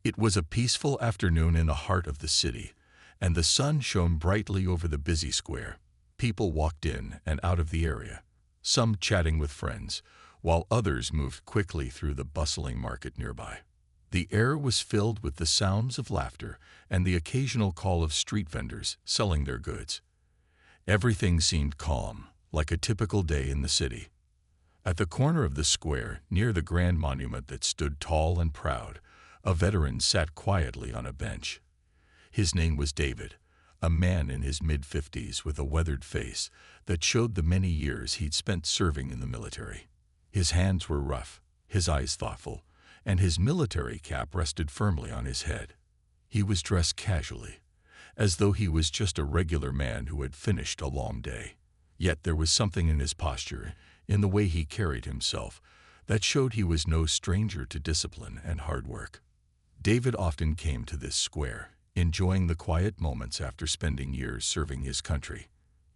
It was a peaceful afternoon in the heart of the city, and the sun shone brightly over the busy square. People walked in and out of the area, some chatting with friends, while others moved quickly through the bustling market nearby. The air was filled with the sounds of laughter and the occasional call of street vendors selling their goods. Everything seemed calm, like a typical day in the city. At the corner of the square, near the grand monument that stood tall and proud, a veteran sat quietly on a bench. His name was David, a man in his mid-50s with a weathered face that showed the many years he'd spent serving in the military. His hands were rough, his eyes thoughtful, and his military cap rested firmly on his head. He was dressed casually, as though he was just a regular man who had finished a long day. Yet there was something in his posture, in the way he carried himself, that showed he was no stranger to discipline and hard work. David often came to this square, enjoying the quiet moments after spending years serving his country.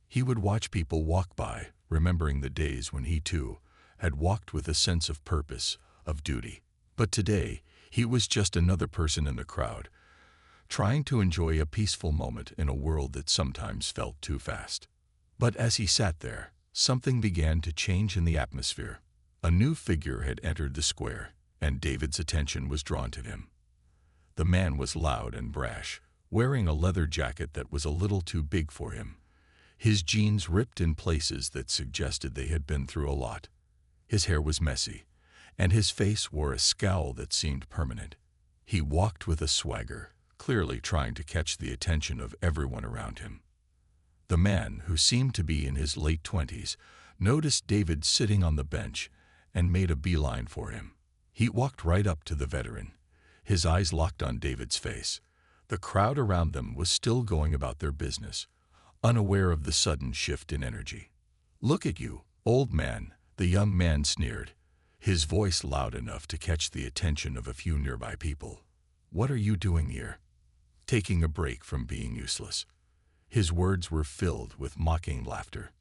He would watch people walk by, remembering the days when he too had walked with a sense of purpose, of duty. But today, he was just another person in the crowd, trying to enjoy a peaceful moment in a world that sometimes felt too fast. But as he sat there, something began to change in the atmosphere. A new figure had entered the square, and David's attention was drawn to him. The man was loud and brash, wearing a leather jacket that was a little too big for him. His jeans ripped in places that suggested they had been through a lot. His hair was messy, and his face wore a scowl that seemed permanent. He walked with a swagger, clearly trying to catch the attention of everyone around him. The man, who seemed to be in his late 20s, noticed David sitting on the bench and made a beeline for him. He walked right up to the veteran, his eyes locked on David's face. The crowd around them was still going about their business, unaware of the sudden shift in energy. "Look at you, old man," the young man sneered, his voice loud enough to catch the attention of a few nearby people. "What are you doing here?" "Taking a break from being useless." His words were filled with mocking laughter.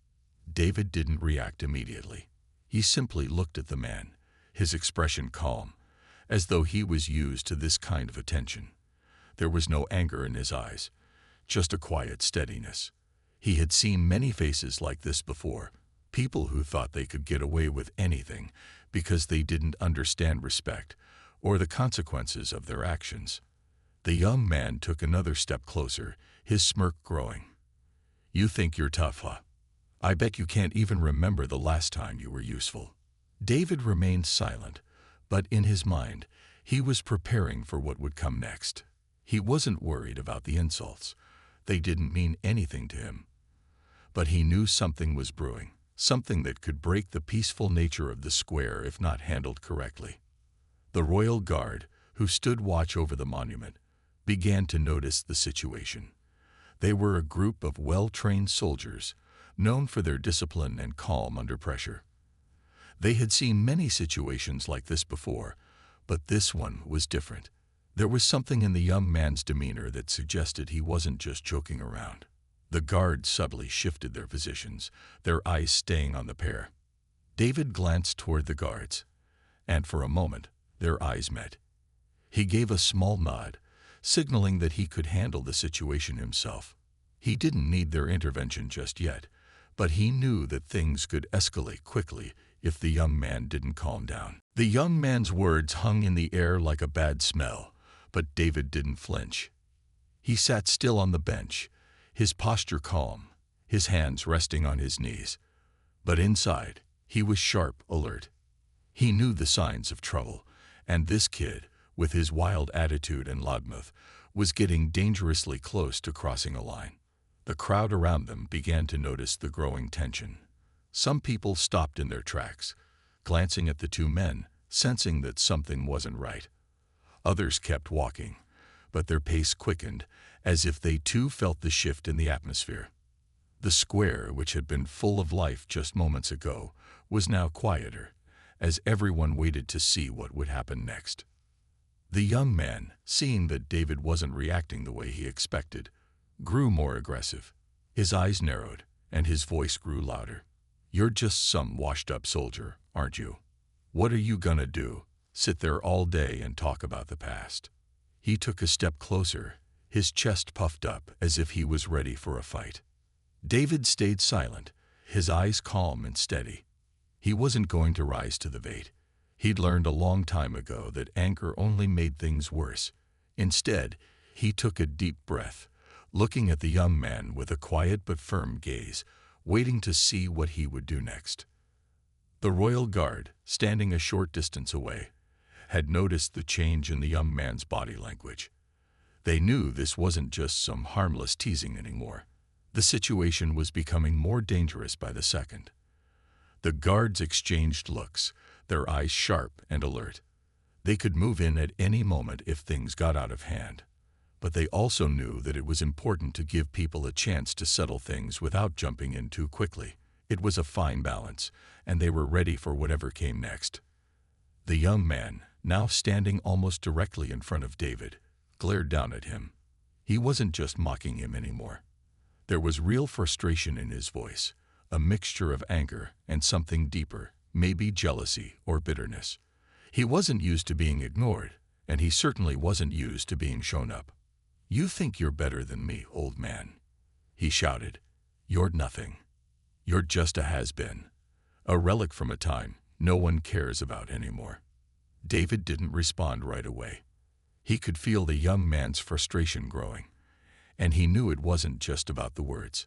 David didn't react immediately. He simply looked at the man, his expression calm, as though he was used to this kind of attention. There was no anger in his eyes, just a quiet steadiness. He had seen many faces like this before, people who thought they could get away with anything because they didn't understand respect or the consequences of their actions. The young man took another step closer, his smirk growing. "You think you're tough, huh? I bet you can't even remember the last time you were useful." David remained silent, but in his mind, he was preparing for what would come next. He wasn't worried about the insults. They didn't mean anything to him. But he knew something was brewing, something that could break the peaceful nature of the square if not handled correctly. The royal guard, who stood watch over the monument, began to notice the situation. They were a group of well-trained soldiers, known for their discipline and calm under pressure. They had seen many situations like this before, but this one was different. There was something in the young man's demeanor that suggested he wasn't just joking around. The guards subtly shifted their positions, their eyes staying on the pair. David glanced toward the guards, and for a moment, their eyes met. He gave a small nod, signaling that he could handle the situation himself. He didn't need their intervention just yet, but he knew that things could escalate quickly if the young man didn't calm down. The young man's words hung in the air like a bad smell, but David didn't flinch. He sat still on the bench, his posture calm, his hands resting on his knees. But inside, he was sharp, alert. He knew the signs of trouble, and this kid, with his wild attitude and loudmouth, was getting dangerously close to crossing a line. The crowd around them began to notice the growing tension. Some people stopped in their tracks, glancing at the two men, sensing that something wasn't right. Others kept walking, but their pace quickened, as if they too felt the shift in the atmosphere. The square, which had been full of life just moments ago, was now quieter, as everyone waited to see what would happen next. The young man, seeing that David wasn't reacting the way he expected, grew more aggressive. His eyes narrowed, and his voice grew louder. "You're just some washed-up soldier, aren't you? What are you gonna do? Sit there all day and talk about the past?" He took a step closer, his chest puffed up as if he was ready for a fight. David stayed silent, his eyes calm and steady. He wasn't going to rise to the bait. He'd learned a long time ago that anger only made things worse. Instead, he took a deep breath, looking at the young man with a quiet but firm gaze, waiting to see what he would do next. The royal guard, standing a short distance away, had noticed the change in the young man's body language. They knew this wasn't just some harmless teasing anymore. The situation was becoming more dangerous by the second. The guards exchanged looks, their eyes sharp and alert. They could move in at any moment if things got out of hand. But they also knew that it was important to give people a chance to settle things without jumping in too quickly. It was a fine balance, and they were ready for whatever came next. The young man, now standing almost directly in front of David, glared down at him. He wasn't just mocking him anymore. There was real frustration in his voice, a mixture of anger and something deeper, maybe jealousy or bitterness. He wasn't used to being ignored, and he certainly wasn't used to being shown up. "You think you're better than me, old man," he shouted. "You're nothing. You're just a has-been, a relic from a time no one cares about anymore." David didn't respond right away. He could feel the young man's frustration growing, and he knew it wasn't just about the words.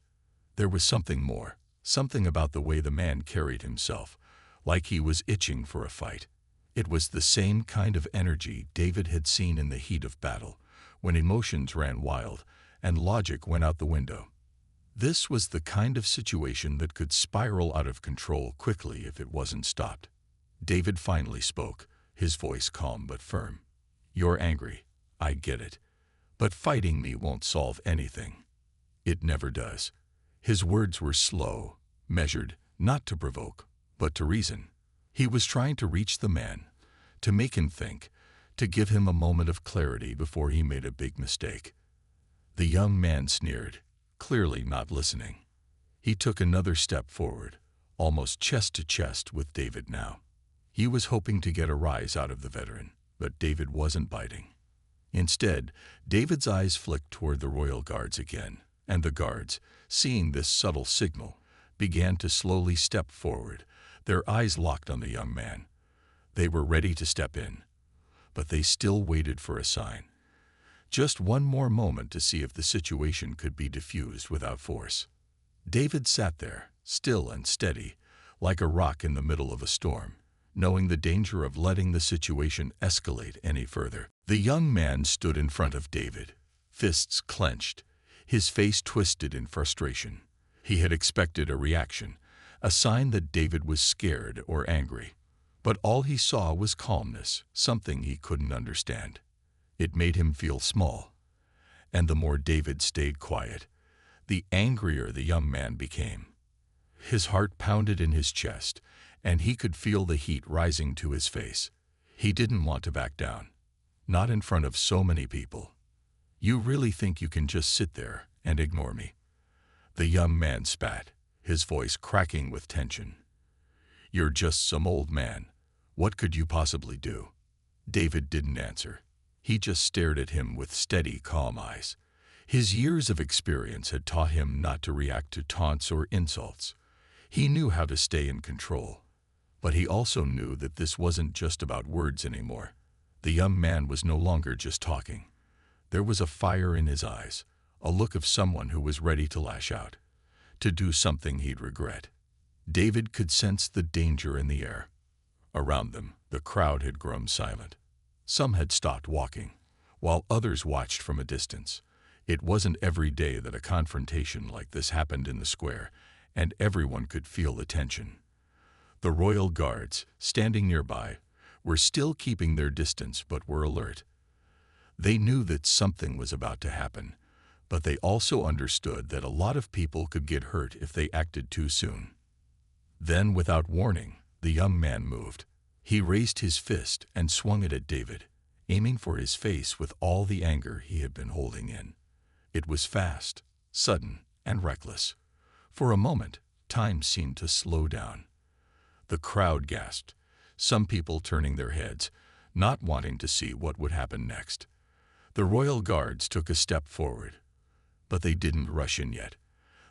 There was something more, something about the way the man carried himself, like he was itching for a fight. It was the same kind of energy David had seen in the heat of battle, when emotions ran wild and logic went out the window. This was the kind of situation that could spiral out of control quickly if it wasn't stopped. David finally spoke, his voice calm but firm. "You're angry, I get it, but fighting me won't solve anything. It never does." His words were slow, measured, not to provoke, but to reason. He was trying to reach the man, to make him think, to give him a moment of clarity before he made a big mistake. The young man sneered, clearly not listening. He took another step forward, almost chest to chest with David now. He was hoping to get a rise out of the veteran, but David wasn't biting. Instead, David's eyes flicked toward the royal guards again, and the guards, seeing this subtle signal, began to slowly step forward, their eyes locked on the young man. They were ready to step in, but they still waited for a sign. Just one more moment to see if the situation could be diffused without force. David sat there, still and steady, like a rock in the middle of a storm, knowing the danger of letting the situation escalate any further. The young man stood in front of David, fists clenched, his face twisted in frustration. He had expected a reaction, a sign that David was scared or angry. But all he saw was calmness, something he couldn't understand. It made him feel small. And the more David stayed quiet, the angrier the young man became. His heart pounded in his chest, and he could feel the heat rising to his face. He didn't want to back down. Not in front of so many people. "You really think you can just sit there and ignore me?" The young man spat, his voice cracking with tension. "You're just some old man. What could you possibly do?" David didn't answer. He just stared at him with steady, calm eyes. His years of experience had taught him not to react to taunts or insults. He knew how to stay in control. But he also knew that this wasn't just about words anymore. The young man was no longer just talking. There was a fire in his eyes, a look of someone who was ready to lash out, to do something he'd regret. David could sense the danger in the air. Around them, the crowd had grown silent. Some had stopped walking, while others watched from a distance. It wasn't every day that a confrontation like this happened in the square, and everyone could feel the tension. The royal guards, standing nearby, were still keeping their distance but were alert. They knew that something was about to happen, but they also understood that a lot of people could get hurt if they acted too soon. Then, without warning, the young man moved. He raised his fist and swung it at David, aiming for his face with all the anger he had been holding in. It was fast, sudden, and reckless. For a moment, time seemed to slow down. The crowd gasped, some people turning their heads, not wanting to see what would happen next. The royal guards took a step forward, but they didn't rush in yet.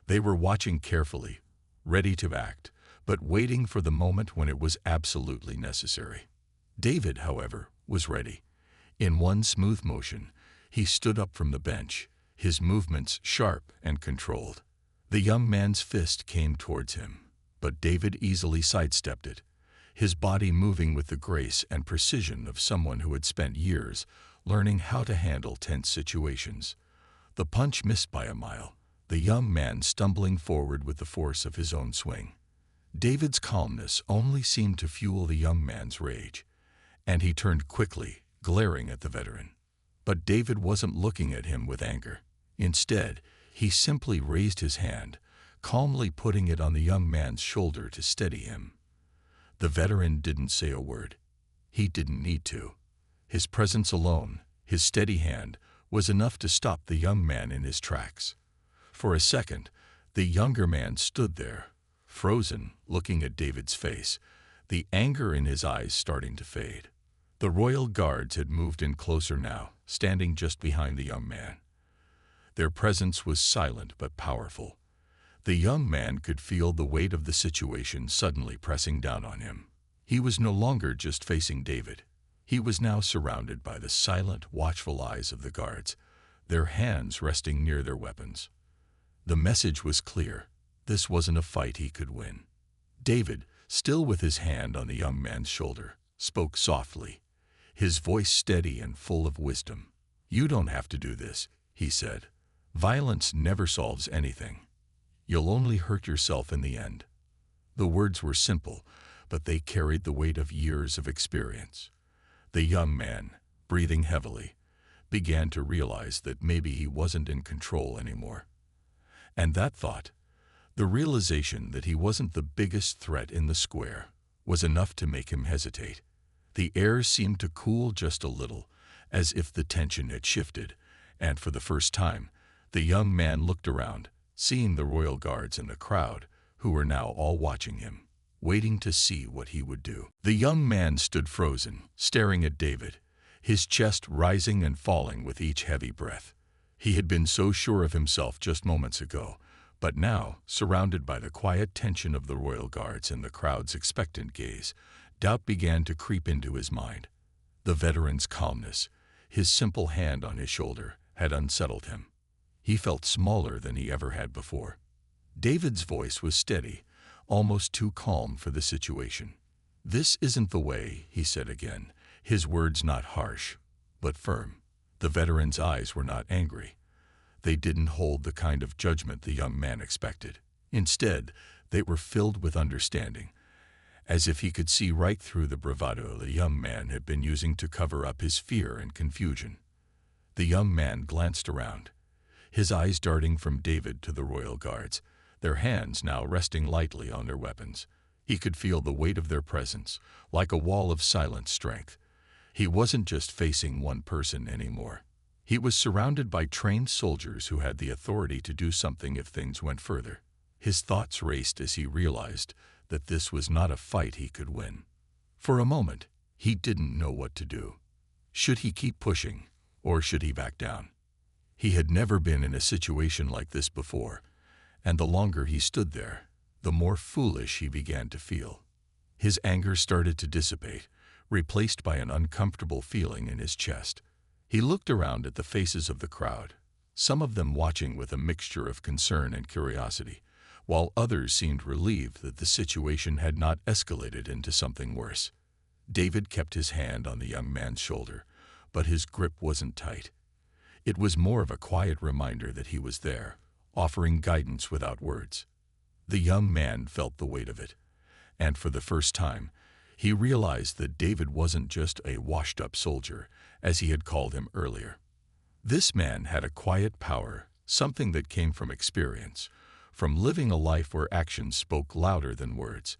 They were watching carefully, ready to act, but waiting for the moment when it was absolutely necessary. David, however, was ready. In one smooth motion, he stood up from the bench, his movements sharp and controlled. The young man's fist came towards him, but David easily sidestepped it, his body moving with the grace and precision of someone who had spent years learning how to handle tense situations. The punch missed by a mile, the young man stumbling forward with the force of his own swing. David's calmness only seemed to fuel the young man's rage, and he turned quickly, glaring at the veteran. But David wasn't looking at him with anger. Instead, he simply raised his hand, calmly putting it on the young man's shoulder to steady him. The veteran didn't say a word. He didn't need to. His presence alone, his steady hand, was enough to stop the young man in his tracks. For a second, the younger man stood there, frozen, looking at David's face, the anger in his eyes starting to fade. The royal guards had moved in closer now, standing just behind the young man. Their presence was silent but powerful. The young man could feel the weight of the situation suddenly pressing down on him. He was no longer just facing David. He was now surrounded by the silent, watchful eyes of the guards, their hands resting near their weapons. The message was clear. This wasn't a fight he could win. David, still with his hand on the young man's shoulder, spoke softly, his voice steady and full of wisdom. "You don't have to do this," he said. "Violence never solves anything. You'll only hurt yourself in the end." The words were simple, but they carried the weight of years of experience. The young man, breathing heavily, began to realize that maybe he wasn't in control anymore. And that thought, the realization that he wasn't the biggest threat in the square, was enough to make him hesitate. The air seemed to cool just a little, as if the tension had shifted, and for the first time, the young man looked around, seeing the royal guards in the crowd, who were now all watching him, waiting to see what he would do. The young man stood frozen, staring at David, his chest rising and falling with each heavy breath. He had been so sure of himself just moments ago, but now, surrounded by the quiet tension of the royal guards and the crowd's expectant gaze, doubt began to creep into his mind. The veteran's calmness, his simple hand on his shoulder, had unsettled him. He felt smaller than he ever had before. David's voice was steady, almost too calm for the situation. "This isn't the way," he said again, his words not harsh, but firm. The veteran's eyes were not angry. They didn't hold the kind of judgment the young man expected. Instead, they were filled with understanding, as if he could see right through the bravado the young man had been using to cover up his fear and confusion. The young man glanced around, his eyes darting from David to the royal guards, their hands now resting lightly on their weapons. He could feel the weight of their presence, like a wall of silent strength. He wasn't just facing one person anymore. He was surrounded by trained soldiers who had the authority to do something if things went further. His thoughts raced as he realized that this was not a fight he could win. For a moment, he didn't know what to do. Should he keep pushing, or should he back down? He had never been in a situation like this before, and the longer he stood there, the more foolish he began to feel. His anger started to dissipate, replaced by an uncomfortable feeling in his chest. He looked around at the faces of the crowd, some of them watching with a mixture of concern and curiosity, while others seemed relieved that the situation had not escalated into something worse. David kept his hand on the young man's shoulder, but his grip wasn't tight. It was more of a quiet reminder that he was there, offering guidance without words. The young man felt the weight of it, and for the first time, he realized that David wasn't just a washed-up soldier, as he had called him earlier. This man had a quiet power, something that came from experience, from living a life where actions spoke louder than words,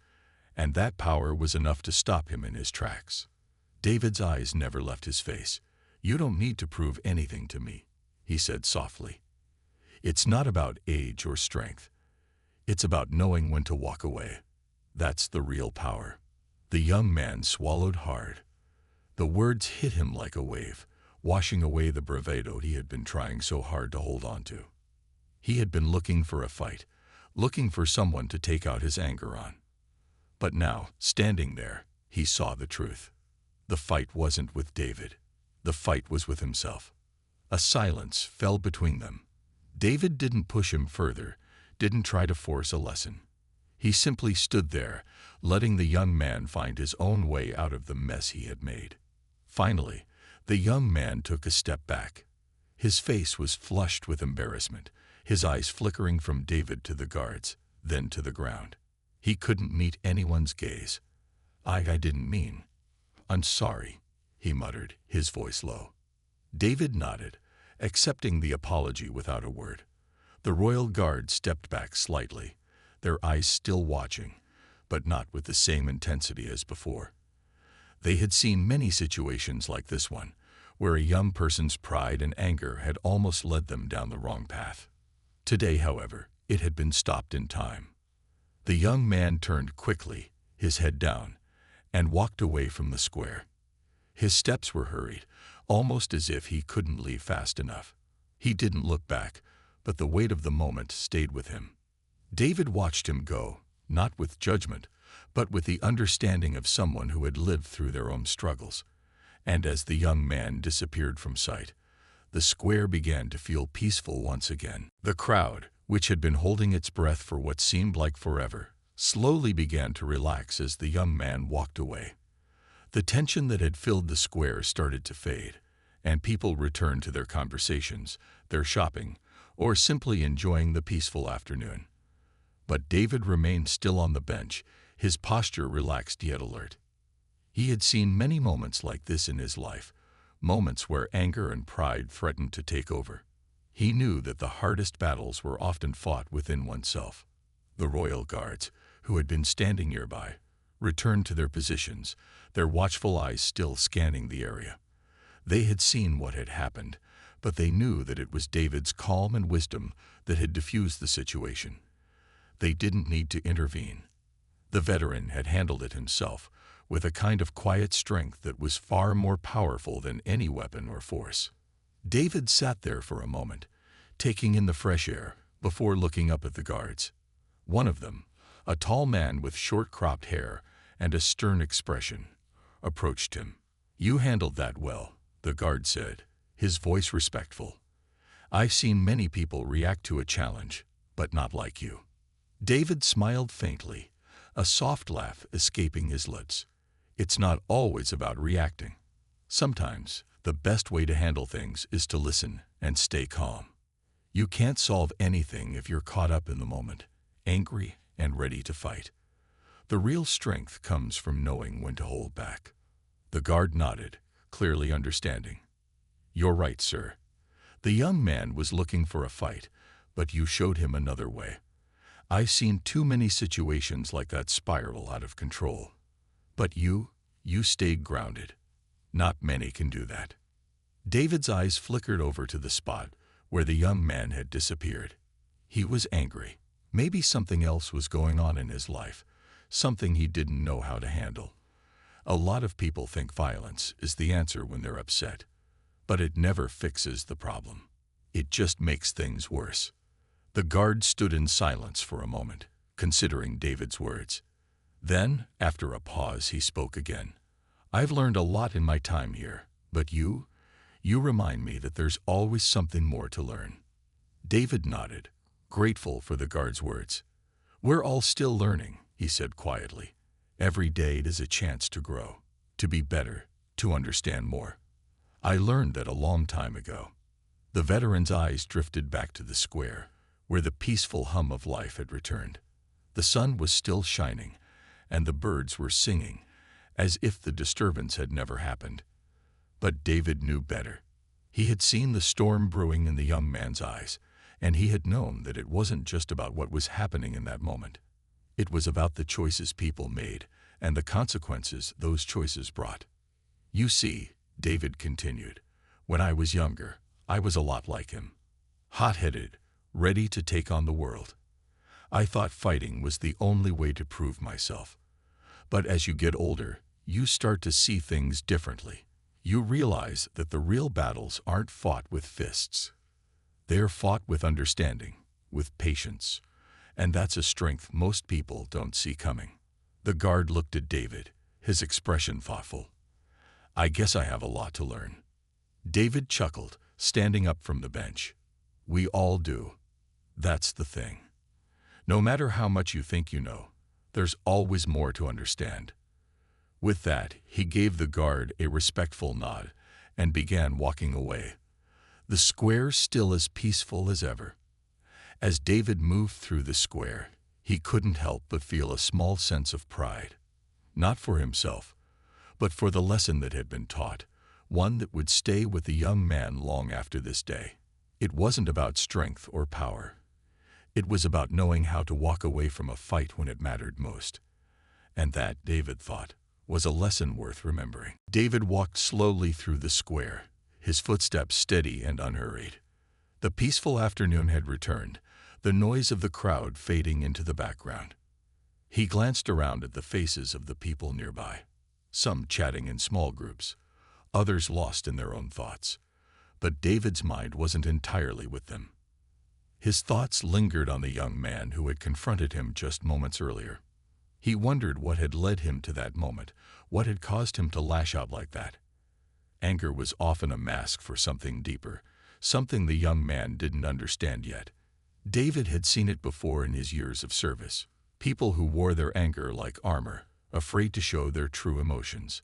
and that power was enough to stop him in his tracks. David's eyes never left his face. "You don't need to prove anything to me," he said softly. "It's not about age or strength. It's about knowing when to walk away. That's the real power." The young man swallowed hard. The words hit him like a wave, washing away the bravado he had been trying so hard to hold on to. He had been looking for a fight, looking for someone to take out his anger on. But now, standing there, he saw the truth. The fight wasn't with David. The fight was with himself. A silence fell between them. David didn't push him further, didn't try to force a lesson. He simply stood there, letting the young man find his own way out of the mess he had made. Finally, the young man took a step back. His face was flushed with embarrassment, his eyes flickering from David to the guards, then to the ground. He couldn't meet anyone's gaze. I didn't mean. I'm sorry, he muttered, his voice low. David nodded, accepting the apology without a word. The royal guard stepped back slightly, their eyes still watching, but not with the same intensity as before. They had seen many situations like this one, where a young person's pride and anger had almost led them down the wrong path. Today, however, it had been stopped in time. The young man turned quickly, his head down, and walked away from the square. His steps were hurried, almost as if he couldn't leave fast enough. He didn't look back, but the weight of the moment stayed with him. David watched him go, not with judgment, but with the understanding of someone who had lived through their own struggles. And as the young man disappeared from sight, the square began to feel peaceful once again. The crowd, which had been holding its breath for what seemed like forever, slowly began to relax as the young man walked away. The tension that had filled the square started to fade, and people returned to their conversations, their shopping, or simply enjoying the peaceful afternoon. But David remained still on the bench, his posture relaxed yet alert. He had seen many moments like this in his life, moments where anger and pride threatened to take over. He knew that the hardest battles were often fought within oneself. The royal guards, who had been standing nearby, returned to their positions, their watchful eyes still scanning the area. They had seen what had happened, but they knew that it was David's calm and wisdom that had diffused the situation. They didn't need to intervene. The veteran had handled it himself, with a kind of quiet strength that was far more powerful than any weapon or force. David sat there for a moment, taking in the fresh air, before looking up at the guards. One of them, a tall man with short-cropped hair and a stern expression, approached him. "You handled that well," the guard said, his voice respectful. "I've seen many people react to a challenge, but not like you." David smiled faintly, a soft laugh escaping his lips. It's not always about reacting. Sometimes, the best way to handle things is to listen and stay calm. You can't solve anything if you're caught up in the moment, angry and ready to fight. The real strength comes from knowing when to hold back. The guard nodded, clearly understanding. "You're right, sir. The young man was looking for a fight, but you showed him another way. I've seen too many situations like that spiral out of control. But you stayed grounded. Not many can do that." David's eyes flickered over to the spot where the young man had disappeared. He was angry. Maybe something else was going on in his life, something he didn't know how to handle. A lot of people think violence is the answer when they're upset, but it never fixes the problem. It just makes things worse. The guard stood in silence for a moment, considering David's words. Then, after a pause, he spoke again. "I've learned a lot in my time here, but you remind me that there's always something more to learn." David nodded, grateful for the guard's words. "We're all still learning," he said quietly. "Every day it is a chance to grow, to be better, to understand more. I learned that a long time ago." The veteran's eyes drifted back to the square, where the peaceful hum of life had returned. The sun was still shining, and the birds were singing, as if the disturbance had never happened. But David knew better. He had seen the storm brewing in the young man's eyes, and he had known that it wasn't just about what was happening in that moment. It was about the choices people made and the consequences those choices brought. "You see," David continued, "when I was younger, I was a lot like him. Hot-headed, ready to take on the world. I thought fighting was the only way to prove myself. But as you get older, you start to see things differently. You realize that the real battles aren't fought with fists. They're fought with understanding, with patience, and that's a strength most people don't see coming. The guard looked at David, his expression thoughtful. I guess I have a lot to learn. David chuckled, standing up from the bench. We all do. That's the thing. No matter how much you think you know, there's always more to understand. With that, he gave the guard a respectful nod and began walking away, the square still as peaceful as ever. As David moved through the square, he couldn't help but feel a small sense of pride. Not for himself, but for the lesson that had been taught, one that would stay with the young man long after this day. It wasn't about strength or power. It was about knowing how to walk away from a fight when it mattered most. And that, David thought, was a lesson worth remembering. David walked slowly through the square, his footsteps steady and unhurried. The peaceful afternoon had returned, the noise of the crowd fading into the background. He glanced around at the faces of the people nearby, some chatting in small groups, others lost in their own thoughts. But David's mind wasn't entirely with them. His thoughts lingered on the young man who had confronted him just moments earlier. He wondered what had led him to that moment, what had caused him to lash out like that. Anger was often a mask for something deeper, something the young man didn't understand yet. David had seen it before in his years of service. People who wore their anger like armor, afraid to show their true emotions.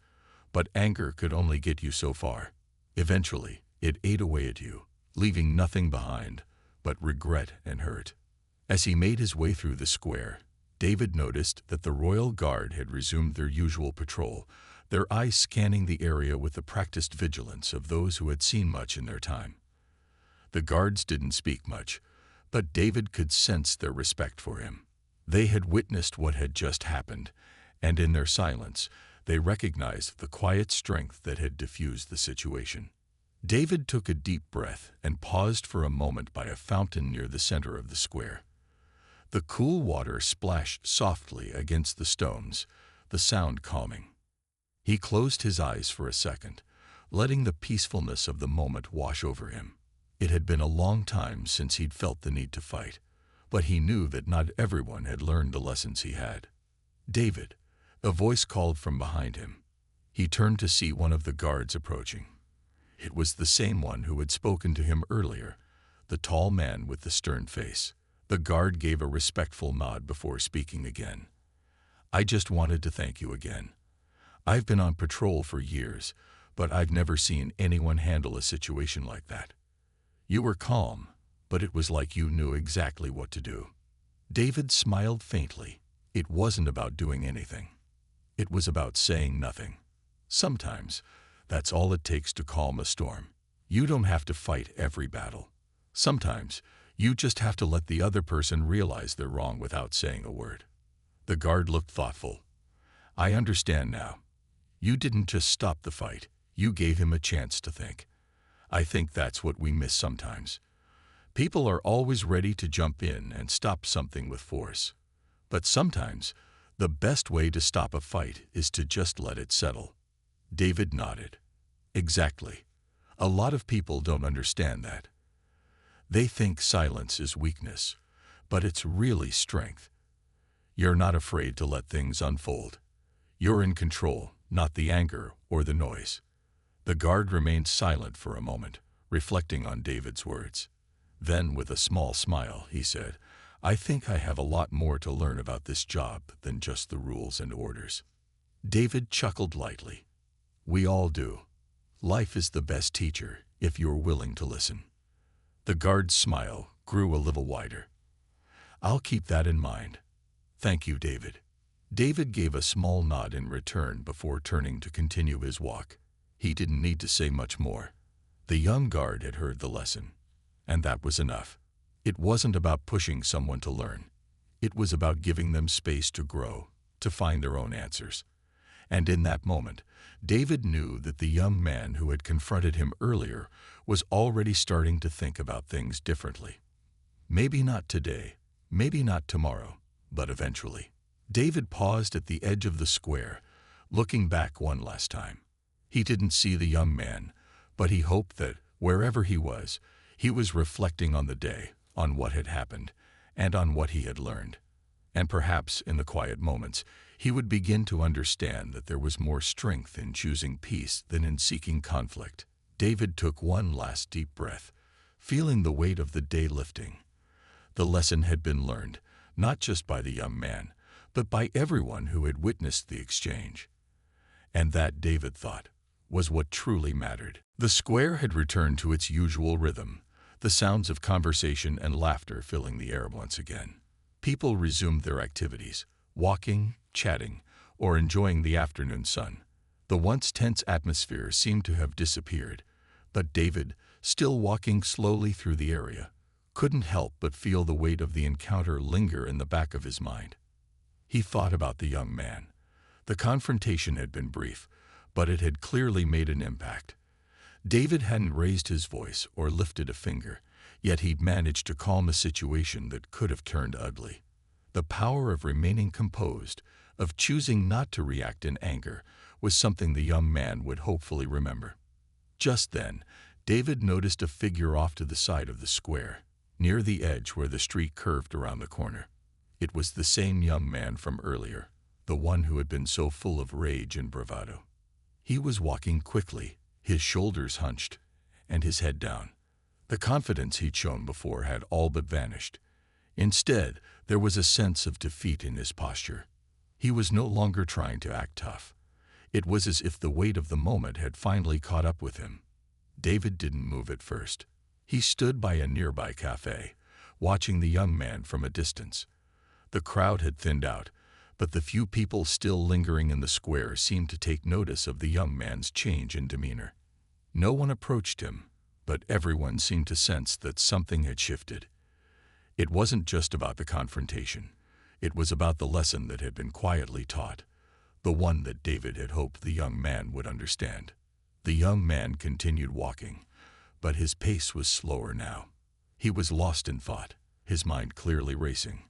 But anger could only get you so far. Eventually, it ate away at you, leaving nothing behind but regret and hurt. As he made his way through the square, David noticed that the royal guard had resumed their usual patrol, their eyes scanning the area with the practiced vigilance of those who had seen much in their time. The guards didn't speak much, but David could sense their respect for him. They had witnessed what had just happened, and in their silence, they recognized the quiet strength that had diffused the situation. David took a deep breath and paused for a moment by a fountain near the center of the square. The cool water splashed softly against the stones, the sound calming. He closed his eyes for a second, letting the peacefulness of the moment wash over him. It had been a long time since he'd felt the need to fight, but he knew that not everyone had learned the lessons he had. David, a voice called from behind him. He turned to see one of the guards approaching. It was the same one who had spoken to him earlier, the tall man with the stern face. The guard gave a respectful nod before speaking again. I just wanted to thank you again. I've been on patrol for years, but I've never seen anyone handle a situation like that. You were calm, but it was like you knew exactly what to do. David smiled faintly. It wasn't about doing anything. It was about saying nothing. Sometimes, that's all it takes to calm a storm. You don't have to fight every battle. Sometimes, you just have to let the other person realize they're wrong without saying a word. The guard looked thoughtful. I understand now. You didn't just stop the fight. You gave him a chance to think. I think that's what we miss sometimes. People are always ready to jump in and stop something with force. But sometimes, the best way to stop a fight is to just let it settle. David nodded. Exactly. A lot of people don't understand that. They think silence is weakness, but it's really strength. You're not afraid to let things unfold. You're in control, not the anger or the noise. The guard remained silent for a moment, reflecting on David's words. Then, with a small smile, he said, I think I have a lot more to learn about this job than just the rules and orders. David chuckled lightly. We all do. Life is the best teacher if you're willing to listen. The guard's smile grew a little wider. I'll keep that in mind. Thank you, David. David gave a small nod in return before turning to continue his walk. He didn't need to say much more. The young guard had heard the lesson, and that was enough. It wasn't about pushing someone to learn. It was about giving them space to grow, to find their own answers. And in that moment, David knew that the young man who had confronted him earlier was already starting to think about things differently. Maybe not today, maybe not tomorrow, but eventually. David paused at the edge of the square, looking back one last time. He didn't see the young man, but he hoped that, wherever he was reflecting on the day, on what had happened, and on what he had learned. And perhaps, in the quiet moments, he would begin to understand that there was more strength in choosing peace than in seeking conflict. David took one last deep breath, feeling the weight of the day lifting. The lesson had been learned, not just by the young man, but by everyone who had witnessed the exchange. And that, David thought, was what truly mattered. The square had returned to its usual rhythm, the sounds of conversation and laughter filling the air once again. People resumed their activities, walking, chatting, or enjoying the afternoon sun. The once tense atmosphere seemed to have disappeared, but David, still walking slowly through the area, couldn't help but feel the weight of the encounter linger in the back of his mind. He thought about the young man. The confrontation had been brief, but it had clearly made an impact. David hadn't raised his voice or lifted a finger, yet he'd managed to calm a situation that could have turned ugly. The power of remaining composed, of choosing not to react in anger, was something the young man would hopefully remember. Just then, David noticed a figure off to the side of the square, near the edge where the street curved around the corner. It was the same young man from earlier, the one who had been so full of rage and bravado. He was walking quickly, his shoulders hunched, and his head down. The confidence he'd shown before had all but vanished. Instead, there was a sense of defeat in his posture. He was no longer trying to act tough. It was as if the weight of the moment had finally caught up with him. David didn't move at first. He stood by a nearby cafe, watching the young man from a distance. The crowd had thinned out, but the few people still lingering in the square seemed to take notice of the young man's change in demeanor. No one approached him, but everyone seemed to sense that something had shifted. It wasn't just about the confrontation. It was about the lesson that had been quietly taught, the one that David had hoped the young man would understand. The young man continued walking, but his pace was slower now. He was lost in thought, his mind clearly racing.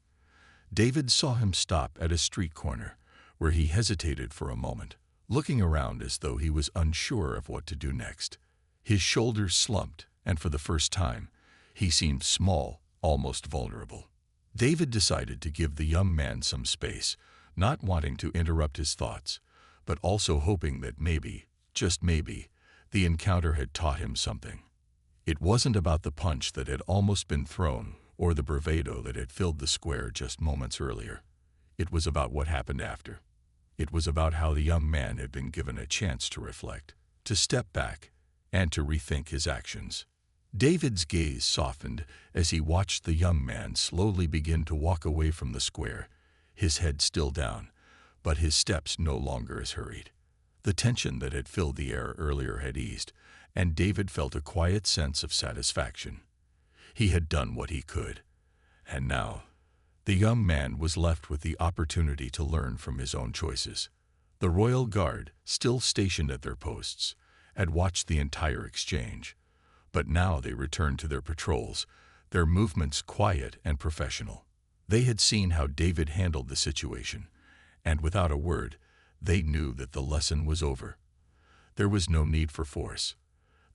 David saw him stop at a street corner, where he hesitated for a moment, looking around as though he was unsure of what to do next. His shoulders slumped, and for the first time, he seemed small, almost vulnerable. David decided to give the young man some space, not wanting to interrupt his thoughts, but also hoping that maybe, just maybe, the encounter had taught him something. It wasn't about the punch that had almost been thrown or the bravado that had filled the square just moments earlier. It was about what happened after. It was about how the young man had been given a chance to reflect, to step back, and to rethink his actions. David's gaze softened as he watched the young man slowly begin to walk away from the square, his head still down, but his steps no longer as hurried. The tension that had filled the air earlier had eased, and David felt a quiet sense of satisfaction. He had done what he could, and now, the young man was left with the opportunity to learn from his own choices. The royal guard, still stationed at their posts, had watched the entire exchange, but now they returned to their patrols, their movements quiet and professional. They had seen how David handled the situation, and without a word, they knew that the lesson was over. There was no need for force.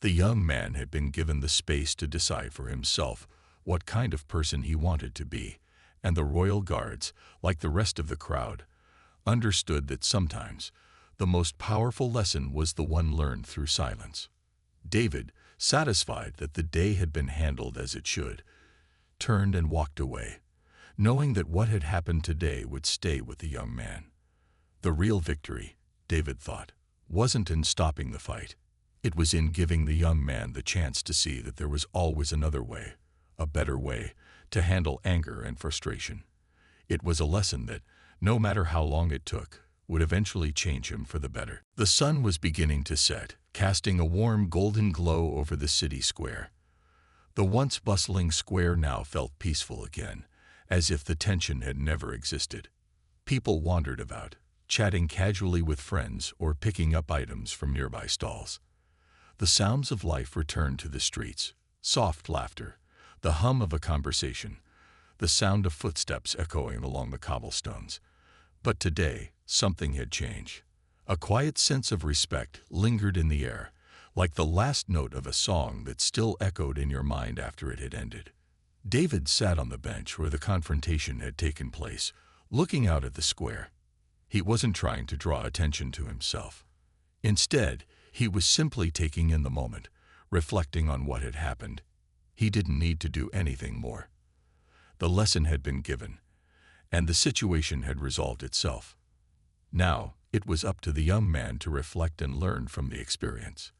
The young man had been given the space to decide for himself what kind of person he wanted to be, and the royal guards, like the rest of the crowd, understood that sometimes the most powerful lesson was the one learned through silence. David, satisfied that the day had been handled as it should, turned and walked away, knowing that what had happened today would stay with the young man. The real victory, David thought, wasn't in stopping the fight. It was in giving the young man the chance to see that there was always another way, a better way, to handle anger and frustration. It was a lesson that, no matter how long it took, would eventually change him for the better. The sun was beginning to set, casting a warm golden glow over the city square. The once bustling square now felt peaceful again, as if the tension had never existed. People wandered about, chatting casually with friends or picking up items from nearby stalls. The sounds of life returned to the streets, soft laughter, the hum of a conversation, the sound of footsteps echoing along the cobblestones. But today, something had changed. A quiet sense of respect lingered in the air, like the last note of a song that still echoed in your mind after it had ended. David sat on the bench where the confrontation had taken place, looking out at the square. He wasn't trying to draw attention to himself. Instead, he was simply taking in the moment, reflecting on what had happened. He didn't need to do anything more. The lesson had been given, and the situation had resolved itself. Now, it was up to the young man to reflect and learn from the experience.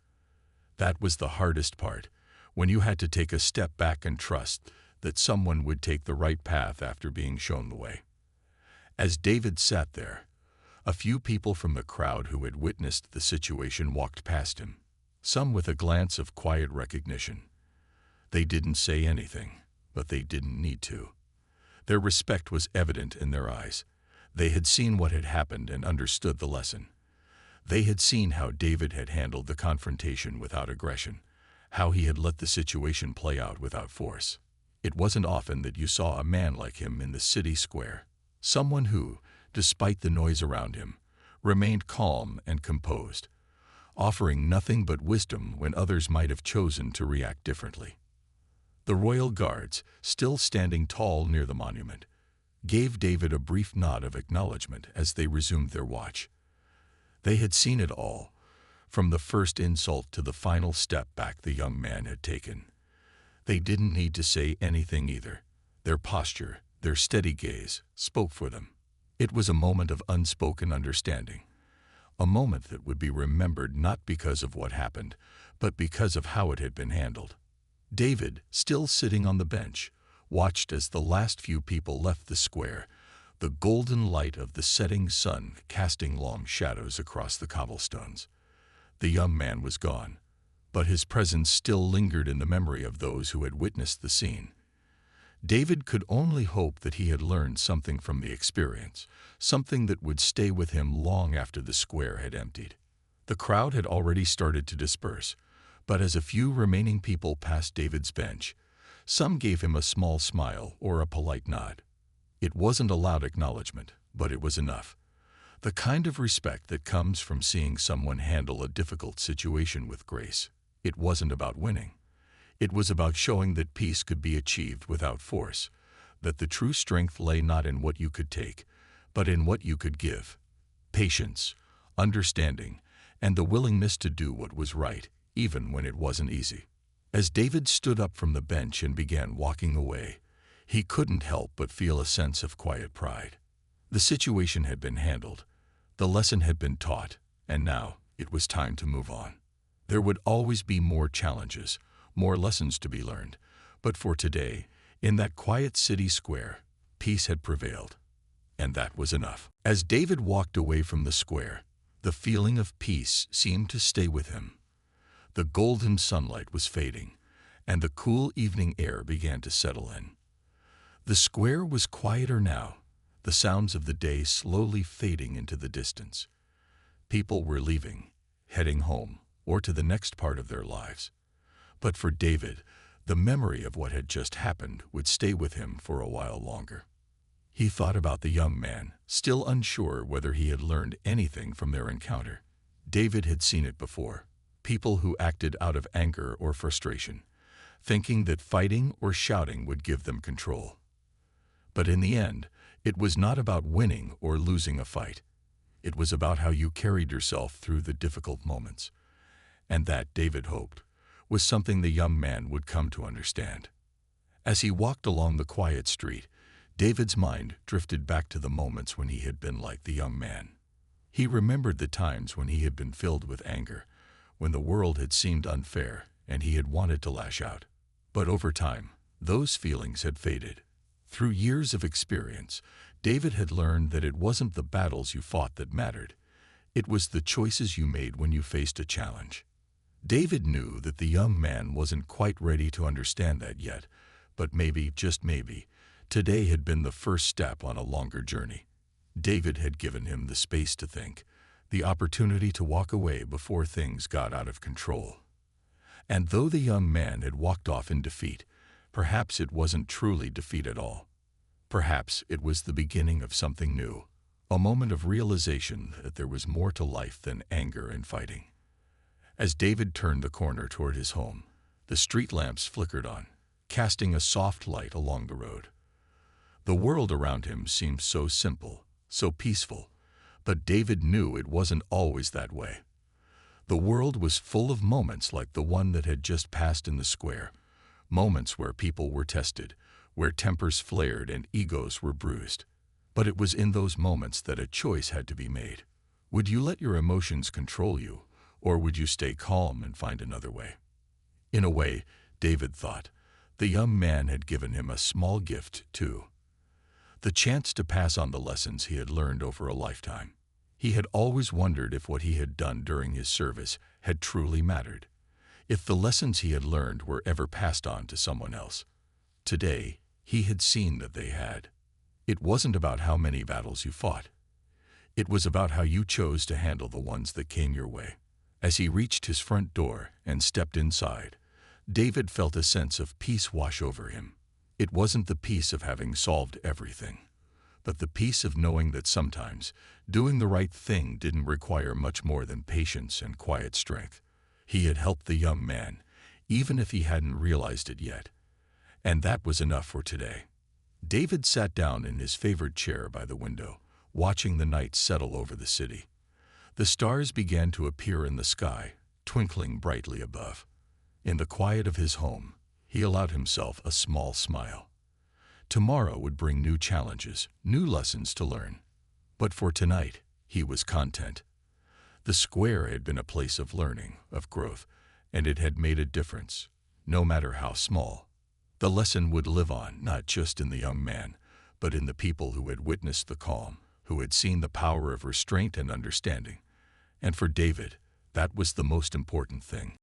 That was the hardest part, when you had to take a step back and trust that someone would take the right path after being shown the way. As David sat there, a few people from the crowd who had witnessed the situation walked past him, some with a glance of quiet recognition. They didn't say anything, but they didn't need to. Their respect was evident in their eyes. They had seen what had happened and understood the lesson. They had seen how David had handled the confrontation without aggression, how he had let the situation play out without force. It wasn't often that you saw a man like him in the city square, someone who, despite the noise around him, remained calm and composed, offering nothing but wisdom when others might have chosen to react differently. The royal guards, still standing tall near the monument, gave David a brief nod of acknowledgement as they resumed their watch. They had seen it all, from the first insult to the final step back the young man had taken. They didn't need to say anything either. Their posture, their steady gaze, spoke for them. It was a moment of unspoken understanding, a moment that would be remembered not because of what happened, but because of how it had been handled. David, still sitting on the bench, watched as the last few people left the square, the golden light of the setting sun casting long shadows across the cobblestones. The young man was gone, but his presence still lingered in the memory of those who had witnessed the scene. David could only hope that he had learned something from the experience, something that would stay with him long after the square had emptied. The crowd had already started to disperse, but as a few remaining people passed David's bench, some gave him a small smile or a polite nod. It wasn't a loud acknowledgement, but it was enough. The kind of respect that comes from seeing someone handle a difficult situation with grace. It wasn't about winning. It was about showing that peace could be achieved without force, that the true strength lay not in what you could take, but in what you could give. Patience, understanding, and the willingness to do what was right, even when it wasn't easy. As David stood up from the bench and began walking away, he couldn't help but feel a sense of quiet pride. The situation had been handled, the lesson had been taught, and now it was time to move on. There would always be more challenges, more lessons to be learned, but for today, in that quiet city square, peace had prevailed, and that was enough. As David walked away from the square, the feeling of peace seemed to stay with him. The golden sunlight was fading, and the cool evening air began to settle in. The square was quieter now, the sounds of the day slowly fading into the distance. People were leaving, heading home, or to the next part of their lives. But for David, the memory of what had just happened would stay with him for a while longer. He thought about the young man, still unsure whether he had learned anything from their encounter. David had seen it before. People who acted out of anger or frustration, thinking that fighting or shouting would give them control. But in the end, it was not about winning or losing a fight. It was about how you carried yourself through the difficult moments. And that, David hoped, was something the young man would come to understand. As he walked along the quiet street, David's mind drifted back to the moments when he had been like the young man. He remembered the times when he had been filled with anger, when the world had seemed unfair and he had wanted to lash out. But over time, those feelings had faded. Through years of experience, David had learned that it wasn't the battles you fought that mattered. It was the choices you made when you faced a challenge. David knew that the young man wasn't quite ready to understand that yet, but maybe, just maybe, today had been the first step on a longer journey. David had given him the space to think, the opportunity to walk away before things got out of control. And though the young man had walked off in defeat, perhaps it wasn't truly defeat at all. Perhaps it was the beginning of something new, a moment of realization that there was more to life than anger and fighting. As David turned the corner toward his home, the street lamps flickered on, casting a soft light along the road. The world around him seemed so simple, so peaceful, but David knew it wasn't always that way. The world was full of moments like the one that had just passed in the square, moments where people were tested, where tempers flared and egos were bruised. But it was in those moments that a choice had to be made. Would you let your emotions control you, or would you stay calm and find another way? In a way, David thought, the young man had given him a small gift, too. The chance to pass on the lessons he had learned over a lifetime. He had always wondered if what he had done during his service had truly mattered, if the lessons he had learned were ever passed on to someone else. Today, he had seen that they had. It wasn't about how many battles you fought. It was about how you chose to handle the ones that came your way. As he reached his front door and stepped inside, David felt a sense of peace wash over him. It wasn't the peace of having solved everything, but the peace of knowing that sometimes doing the right thing didn't require much more than patience and quiet strength. He had helped the young man, even if he hadn't realized it yet. And that was enough for today. David sat down in his favorite chair by the window, watching the night settle over the city. The stars began to appear in the sky, twinkling brightly above. In the quiet of his home, he allowed himself a small smile. Tomorrow would bring new challenges, new lessons to learn. But for tonight, he was content. The square had been a place of learning, of growth, and it had made a difference, no matter how small. The lesson would live on, not just in the young man, but in the people who had witnessed the calm, who had seen the power of restraint and understanding. And for David, that was the most important thing.